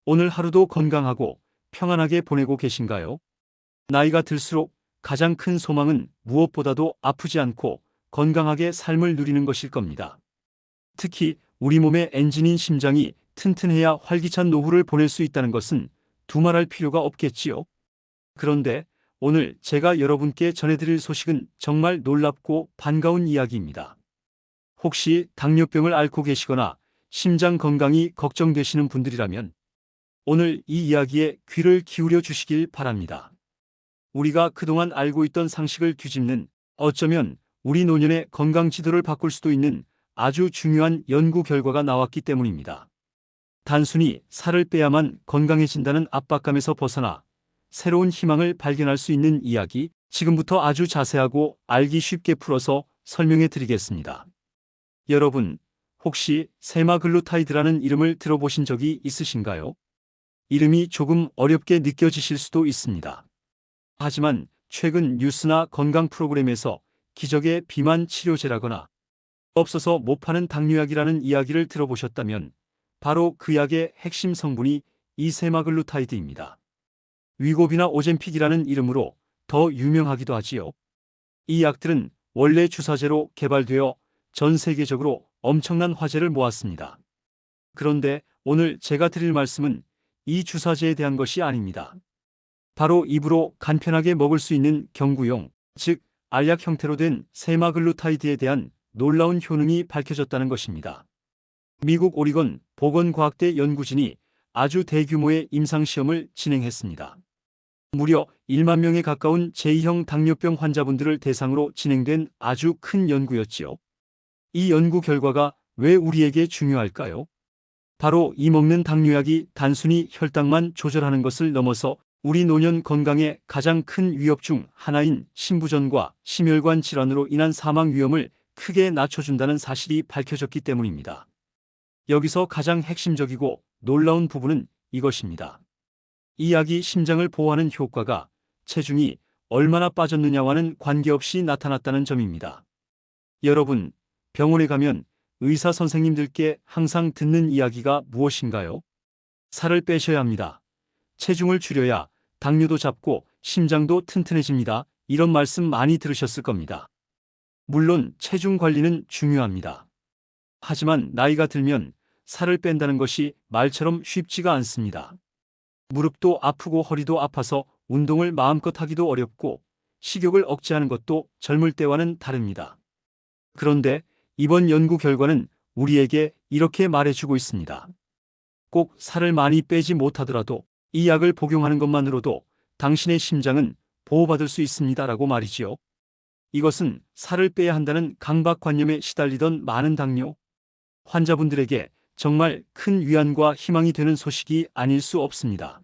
오늘 하루도 건강하고 평안하게 보내고 계신가요? 나이가 들수록 가장 큰 소망은 무엇보다도 아프지 않고 건강하게 삶을 누리는 것일 겁니다. 특히 우리 몸의 엔진인 심장이 튼튼해야 활기찬 노후를 보낼 수 있다는 것은 두말할 필요가 없겠지요. 그런데 오늘 제가 여러분께 전해드릴 소식은 정말 놀랍고 반가운 이야기입니다. 혹시 당뇨병을 앓고 계시거나 심장 건강이 걱정되시는 분들이라면 오늘 이 이야기에 귀를 기울여 주시길 바랍니다. 우리가 그동안 알고 있던 상식을 뒤집는, 어쩌면 우리 노년의 건강 지도를 바꿀 수도 있는 아주 중요한 연구 결과가 나왔기 때문입니다. 단순히 살을 빼야만 건강해진다는 압박감에서 벗어나 새로운 희망을 발견할 수 있는 이야기, 지금부터 아주 자세하고 알기 쉽게 풀어서 설명해 드리겠습니다. 여러분, 혹시 세마글루타이드라는 이름을 들어보신 적이 있으신가요? 이름이 조금 어렵게 느껴지실 수도 있습니다. 하지만 최근 뉴스나 건강 프로그램에서 기적의 비만 치료제라거나 없어서 못 파는 당뇨약이라는 이야기를 들어보셨다면 바로 그 약의 핵심 성분이 이 세마글루타이드입니다. 위고비나 오젬픽이라는 이름으로 더 유명하기도 하지요. 이 약들은 원래 주사제로 개발되어 전 세계적으로 엄청난 화제를 모았습니다. 그런데 오늘 제가 드릴 말씀은 이 주사제에 대한 것이 아닙니다. 바로 입으로 간편하게 먹을 수 있는 경구용, 즉 알약 형태로 된 세마글루타이드에 대한 놀라운 효능이 밝혀졌다는 것입니다. 미국 오리건 보건과학대 연구진이 아주 대규모의 임상시험을 진행했습니다. 무려 1만 명에 가까운 제2형 당뇨병 환자분들을 대상으로 진행된 아주 큰 연구였지요. 이 연구 결과가 왜 우리에게 중요할까요? 바로 이 먹는 당뇨약이 단순히 혈당만 조절하는 것을 넘어서 우리 노년 건강에 가장 큰 위협 중 하나인 심부전과 심혈관 질환으로 인한 사망 위험을 크게 낮춰준다는 사실이 밝혀졌기 때문입니다. 여기서 가장 핵심적이고 놀라운 부분은 이것입니다. 이 약이 심장을 보호하는 효과가 체중이 얼마나 빠졌느냐와는 관계없이 나타났다는 점입니다. 여러분, 병원에 가면 의사 선생님들께 항상 듣는 이야기가 무엇인가요? 살을 빼셔야 합니다. 체중을 줄여야 당뇨도 잡고 심장도 튼튼해집니다. 이런 말씀 많이 들으셨을 겁니다. 물론 체중 관리는 중요합니다. 하지만 나이가 들면 살을 뺀다는 것이 말처럼 쉽지가 않습니다. 무릎도 아프고 허리도 아파서 운동을 마음껏 하기도 어렵고 식욕을 억제하는 것도 젊을 때와는 다릅니다. 그런데 이번 연구 결과는 우리에게 이렇게 말해주고 있습니다. 꼭 살을 많이 빼지 못하더라도 이 약을 복용하는 것만으로도 당신의 심장은 보호받을 수 있습니다라고 말이지요. 이것은 살을 빼야 한다는 강박관념에 시달리던 많은 당뇨 환자분들에게 정말 큰 위안과 희망이 되는 소식이 아닐 수 없습니다.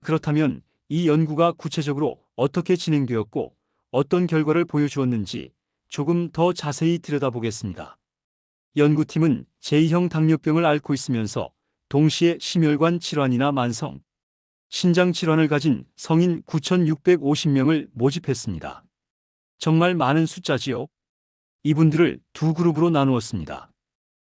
그렇다면 이 연구가 구체적으로 어떻게 진행되었고 어떤 결과를 보여주었는지 조금 더 자세히 들여다보겠습니다. 연구팀은 제2형 당뇨병을 앓고 있으면서 동시에 심혈관 질환이나 만성, 신장 질환을 가진 성인 9,650명을 모집했습니다. 정말 많은 숫자지요. 이분들을 두 그룹으로 나누었습니다.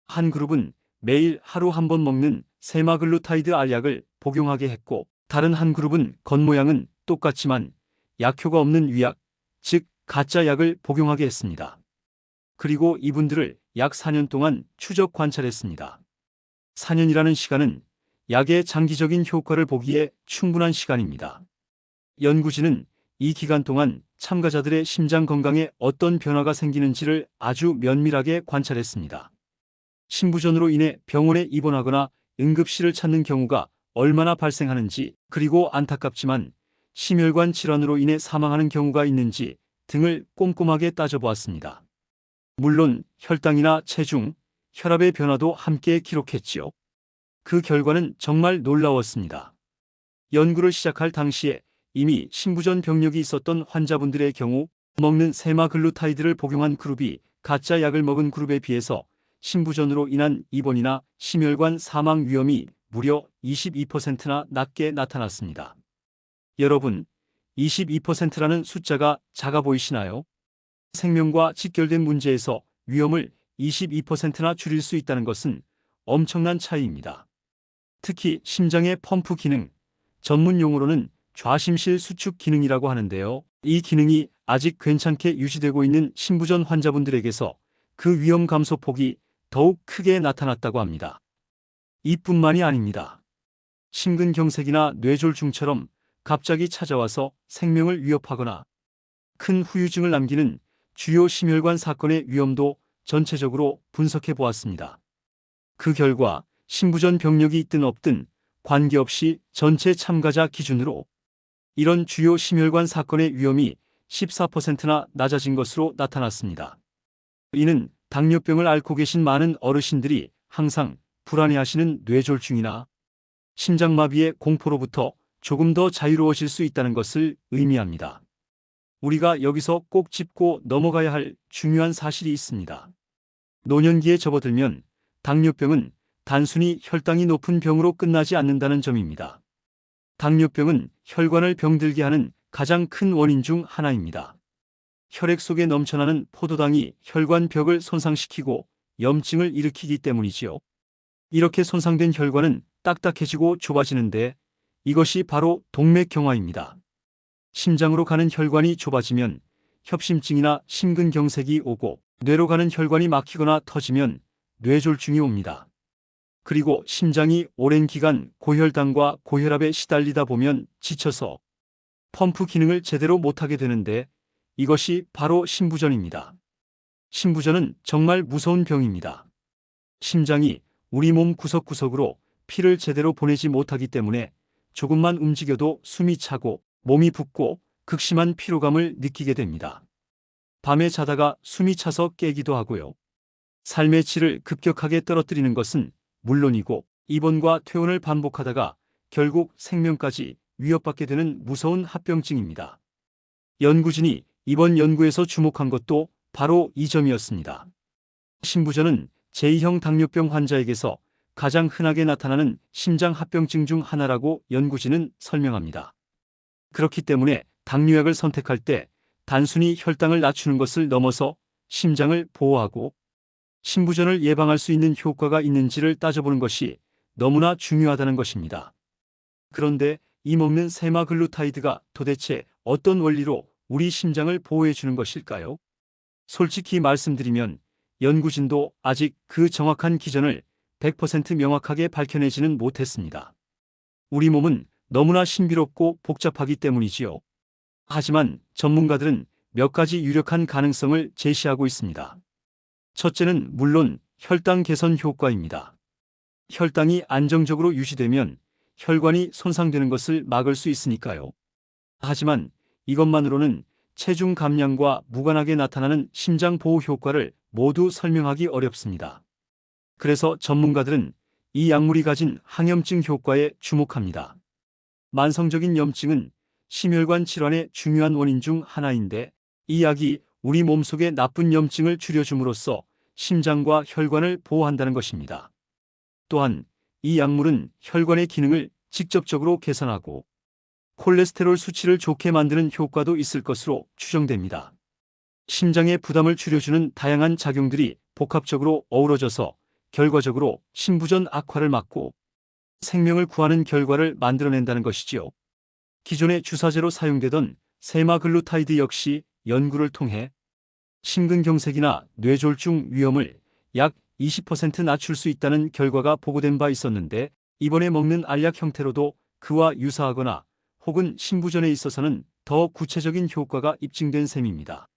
한 그룹은 매일 하루 한 번 먹는 세마글루타이드 알약을 복용하게 했고, 다른 한 그룹은 겉모양은 똑같지만 약효가 없는 위약, 즉 가짜 약을 복용하게 했습니다. 그리고 이분들을 약 4년 동안 추적 관찰했습니다. 4년이라는 시간은 약의 장기적인 효과를 보기에 충분한 시간입니다. 연구진은 이 기간 동안 참가자들의 심장 건강에 어떤 변화가 생기는지를 아주 면밀하게 관찰했습니다. 심부전으로 인해 병원에 입원하거나 응급실을 찾는 경우가 얼마나 발생하는지, 그리고 안타깝지만 심혈관 질환으로 인해 사망하는 경우가 있는지 등을 꼼꼼하게 따져보았습니다. 물론 혈당이나 체중, 혈압의 변화도 함께 기록했지요. 그 결과는 정말 놀라웠습니다. 연구를 시작할 당시에 이미 심부전 병력이 있었던 환자분들의 경우 먹는 세마글루타이드를 복용한 그룹이 가짜 약을 먹은 그룹에 비해서 심부전으로 인한 입원이나 심혈관 사망 위험이 무려 22%나 낮게 나타났습니다. 여러분, 22%라는 숫자가 작아 보이시나요? 생명과 직결된 문제에서 위험을 22%나 줄일 수 있다는 것은 엄청난 차이입니다. 특히 심장의 펌프 기능, 전문 용어로는 좌심실 수축 기능이라고 하는데요. 이 기능이 아직 괜찮게 유지되고 있는 심부전 환자분들에게서 그 위험 감소 폭이 더욱 크게 나타났다고 합니다. 이뿐만이 아닙니다. 심근경색이나 뇌졸중처럼 갑자기 찾아와서 생명을 위협하거나 큰 후유증을 남기는 주요 심혈관 사건의 위험도 전체적으로 분석해 보았습니다. 그 결과 심부전 병력이 있든 없든 관계없이 전체 참가자 기준으로 이런 주요 심혈관 사건의 위험이 14%나 낮아진 것으로 나타났습니다. 이는 당뇨병을 앓고 계신 많은 어르신들이 항상 불안해하시는 뇌졸중이나 심장마비의 공포로부터 조금 더 자유로워질 수 있다는 것을 의미합니다. 우리가 여기서 꼭 짚고 넘어가야 할 중요한 사실이 있습니다. 노년기에 접어들면 당뇨병은 단순히 혈당이 높은 병으로 끝나지 않는다는 점입니다. 당뇨병은 혈관을 병들게 하는 가장 큰 원인 중 하나입니다. 혈액 속에 넘쳐나는 포도당이 혈관 벽을 손상시키고 염증을 일으키기 때문이지요. 이렇게 손상된 혈관은 딱딱해지고 좁아지는데 이것이 바로 동맥경화입니다. 심장으로 가는 혈관이 좁아지면 협심증이나 심근경색이 오고 뇌로 가는 혈관이 막히거나 터지면 뇌졸중이 옵니다. 그리고 심장이 오랜 기간 고혈당과 고혈압에 시달리다 보면 지쳐서 펌프 기능을 제대로 못하게 되는데 이것이 바로 심부전입니다. 심부전은 정말 무서운 병입니다. 심장이 우리 몸 구석구석으로 피를 제대로 보내지 못하기 때문에 조금만 움직여도 숨이 차고 몸이 붓고 극심한 피로감을 느끼게 됩니다. 밤에 자다가 숨이 차서 깨기도 하고요. 삶의 질을 급격하게 떨어뜨리는 것은 물론이고 입원과 퇴원을 반복하다가 결국 생명까지 위협받게 되는 무서운 합병증입니다. 연구진이 이번 연구에서 주목한 것도 바로 이 점이었습니다. 심부전은 제2형 당뇨병 환자에게서 가장 흔하게 나타나는 심장 합병증 중 하나라고 연구진은 설명합니다. 그렇기 때문에 당뇨약을 선택할 때 단순히 혈당을 낮추는 것을 넘어서 심장을 보호하고 심부전을 예방할 수 있는 효과가 있는지를 따져보는 것이 너무나 중요하다는 것입니다. 그런데 이 먹는 세마글루타이드가 도대체 어떤 원리로 우리 심장을 보호해 주는 것일까요? 솔직히 말씀드리면 연구진도 아직 그 정확한 기전을 100% 명확하게 밝혀내지는 못했습니다. 우리 몸은 너무나 신비롭고 복잡하기 때문이지요. 하지만 전문가들은 몇 가지 유력한 가능성을 제시하고 있습니다. 첫째는 물론 혈당 개선 효과입니다. 혈당이 안정적으로 유지되면 혈관이 손상되는 것을 막을 수 있으니까요. 하지만 이것만으로는 체중 감량과 무관하게 나타나는 심장 보호 효과를 모두 설명하기 어렵습니다. 그래서 전문가들은 이 약물이 가진 항염증 효과에 주목합니다. 만성적인 염증은 심혈관 질환의 중요한 원인 중 하나인데 이 약이 우리 몸속의 나쁜 염증을 줄여줌으로써 심장과 혈관을 보호한다는 것입니다. 또한 이 약물은 혈관의 기능을 직접적으로 개선하고 콜레스테롤 수치를 좋게 만드는 효과도 있을 것으로 추정됩니다. 심장의 부담을 줄여주는 다양한 작용들이 복합적으로 어우러져서 결과적으로 심부전 악화를 막고 생명을 구하는 결과를 만들어낸다는 것이지요. 기존의 주사제로 사용되던 세마글루타이드 역시 연구를 통해 심근경색이나 뇌졸중 위험을 약 20% 낮출 수 있다는 결과가 보고된 바 있었는데 이번에 먹는 알약 형태로도 그와 유사하거나 혹은 심부전에 있어서는 더 구체적인 효과가 입증된 셈입니다.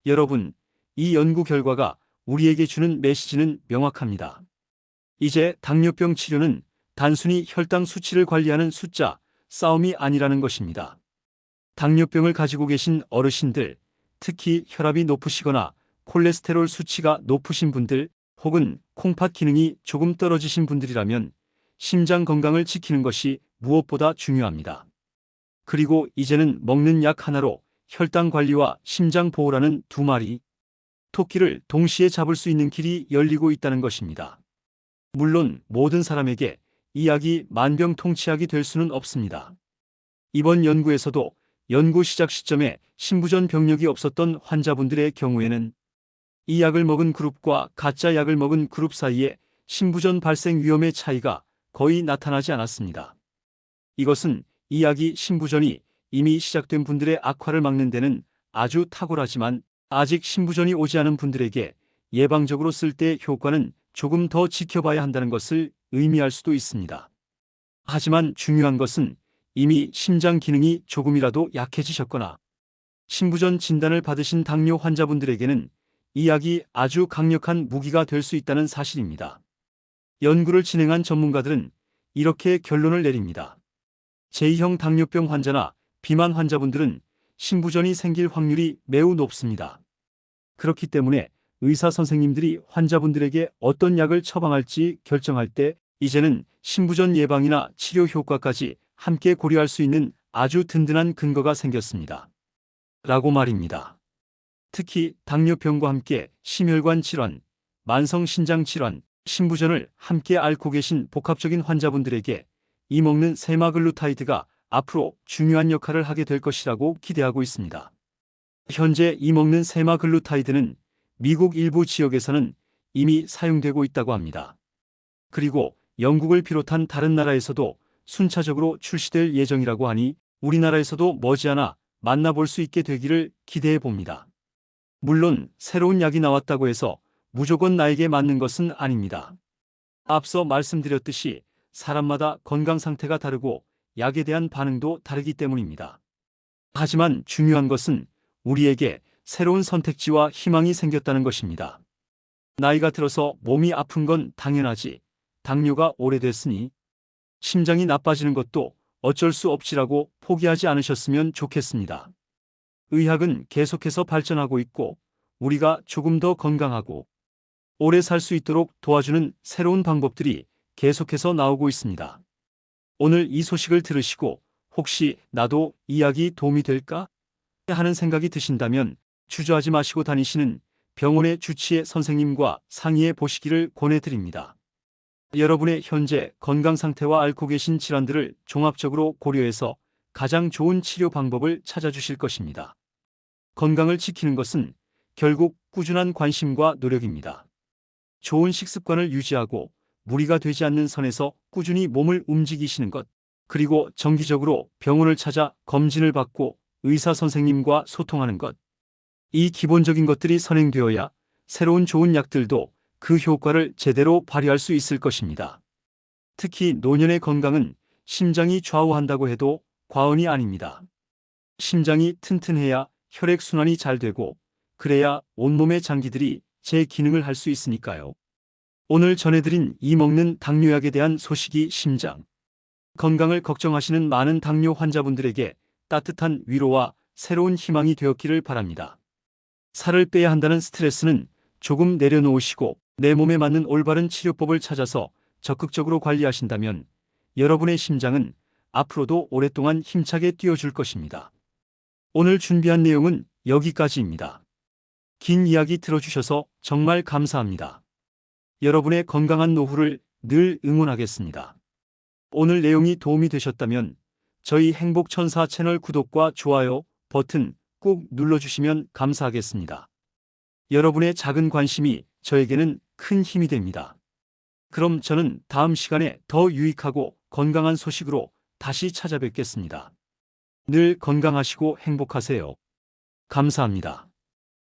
여러분, 이 연구 결과가 우리에게 주는 메시지는 명확합니다. 이제 당뇨병 치료는 단순히 혈당 수치를 관리하는 숫자 싸움이 아니라는 것입니다. 당뇨병을 가지고 계신 어르신들, 특히 혈압이 높으시거나 콜레스테롤 수치가 높으신 분들 혹은 콩팥 기능이 조금 떨어지신 분들이라면 심장 건강을 지키는 것이 무엇보다 중요합니다. 그리고 이제는 먹는 약 하나로 혈당 관리와 심장 보호라는 두 마리 토끼를 동시에 잡을 수 있는 길이 열리고 있다는 것입니다. 물론 모든 사람에게 이 약이 만병통치약이 될 수는 없습니다. 이번 연구에서도 연구 시작 시점에 심부전 병력이 없었던 환자분들의 경우에는 이 약을 먹은 그룹과 가짜 약을 먹은 그룹 사이에 심부전 발생 위험의 차이가 거의 나타나지 않았습니다. 이것은 이야기 신부전이 이미 시작된 분들의 악화를 막는 데는 아주 탁월하지만 아직 신부전이 오지 않은 분들에게 예방적으로 쓸 때 효과는 조금 더 지켜봐야 한다는 것을 의미할 수도 있습니다. 하지만 중요한 것은 이미 심장 기능이 조금이라도 약해지셨거나 신부전 진단을 받으신 당뇨 환자분들에게는 이 약이 아주 강력한 무기가 될 수 있다는 사실입니다. 연구를 진행한 전문가들은 이렇게 결론을 내립니다. 제2형 당뇨병 환자나 비만 환자분들은 신부전이 생길 확률이 매우 높습니다. 그렇기 때문에 의사 선생님들이 환자분들에게 어떤 약을 처방할지 결정할 때 이제는 신부전 예방이나 치료 효과까지 함께 고려할 수 있는 아주 든든한 근거가 생겼습니다. 라고 말입니다. 특히 당뇨병과 함께 심혈관 질환, 만성 신장 질환, 신부전을 함께 앓고 계신 복합적인 환자분들에게 이 먹는 세마글루타이드가 앞으로 중요한 역할을 하게 될 것이라고 기대하고 있습니다. 현재 이 먹는 세마글루타이드는 미국 일부 지역에서는 이미 사용되고 있다고 합니다. 그리고 영국을 비롯한 다른 나라에서도 순차적으로 출시될 예정이라고 하니 우리나라에서도 머지않아 만나볼 수 있게 되기를 기대해 봅니다. 물론 새로운 약이 나왔다고 해서 무조건 나에게 맞는 것은 아닙니다. 앞서 말씀드렸듯이 사람마다 건강 상태가 다르고 약에 대한 반응도 다르기 때문입니다. 하지만 중요한 것은 우리에게 새로운 선택지와 희망이 생겼다는 것입니다. 나이가 들어서 몸이 아픈 건 당연하지. 당뇨가 오래됐으니 심장이 나빠지는 것도 어쩔 수 없지라고 포기하지 않으셨으면 좋겠습니다. 의학은 계속해서 발전하고 있고 우리가 조금 더 건강하고 오래 살 수 있도록 도와주는 새로운 방법들이 계속해서 나오고 있습니다. 오늘 이 소식을 들으시고 혹시 나도 이 약이 도움이 될까? 하는 생각이 드신다면 주저하지 마시고 다니시는 병원의 주치의 선생님과 상의해 보시기를 권해드립니다. 여러분의 현재 건강 상태와 앓고 계신 질환들을 종합적으로 고려해서 가장 좋은 치료 방법을 찾아주실 것입니다. 건강을 지키는 것은 결국 꾸준한 관심과 노력입니다. 좋은 식습관을 유지하고 무리가 되지 않는 선에서 꾸준히 몸을 움직이시는 것, 그리고 정기적으로 병원을 찾아 검진을 받고 의사 선생님과 소통하는 것. 이 기본적인 것들이 선행되어야 새로운 좋은 약들도 그 효과를 제대로 발휘할 수 있을 것입니다. 특히 노년의 건강은 심장이 좌우한다고 해도 과언이 아닙니다. 심장이 튼튼해야 혈액순환이 잘 되고 그래야 온몸의 장기들이 제 기능을 할 수 있으니까요. 오늘 전해드린 이 먹는 당뇨약에 대한 소식이 심장 건강을 걱정하시는 많은 당뇨 환자분들에게 따뜻한 위로와 새로운 희망이 되었기를 바랍니다. 살을 빼야 한다는 스트레스는 조금 내려놓으시고 내 몸에 맞는 올바른 치료법을 찾아서 적극적으로 관리하신다면 여러분의 심장은 앞으로도 오랫동안 힘차게 뛰어줄 것입니다. 오늘 준비한 내용은 여기까지입니다. 긴 이야기 들어주셔서 정말 감사합니다. 여러분의 건강한 노후를 늘 응원하겠습니다. 오늘 내용이 도움이 되셨다면 저희 행복천사 채널 구독과 좋아요 버튼 꾹 눌러주시면 감사하겠습니다. 여러분의 작은 관심이 저에게는 큰 힘이 됩니다. 그럼 저는 다음 시간에 더 유익하고 건강한 소식으로 다시 찾아뵙겠습니다. 늘 건강하시고 행복하세요. 감사합니다.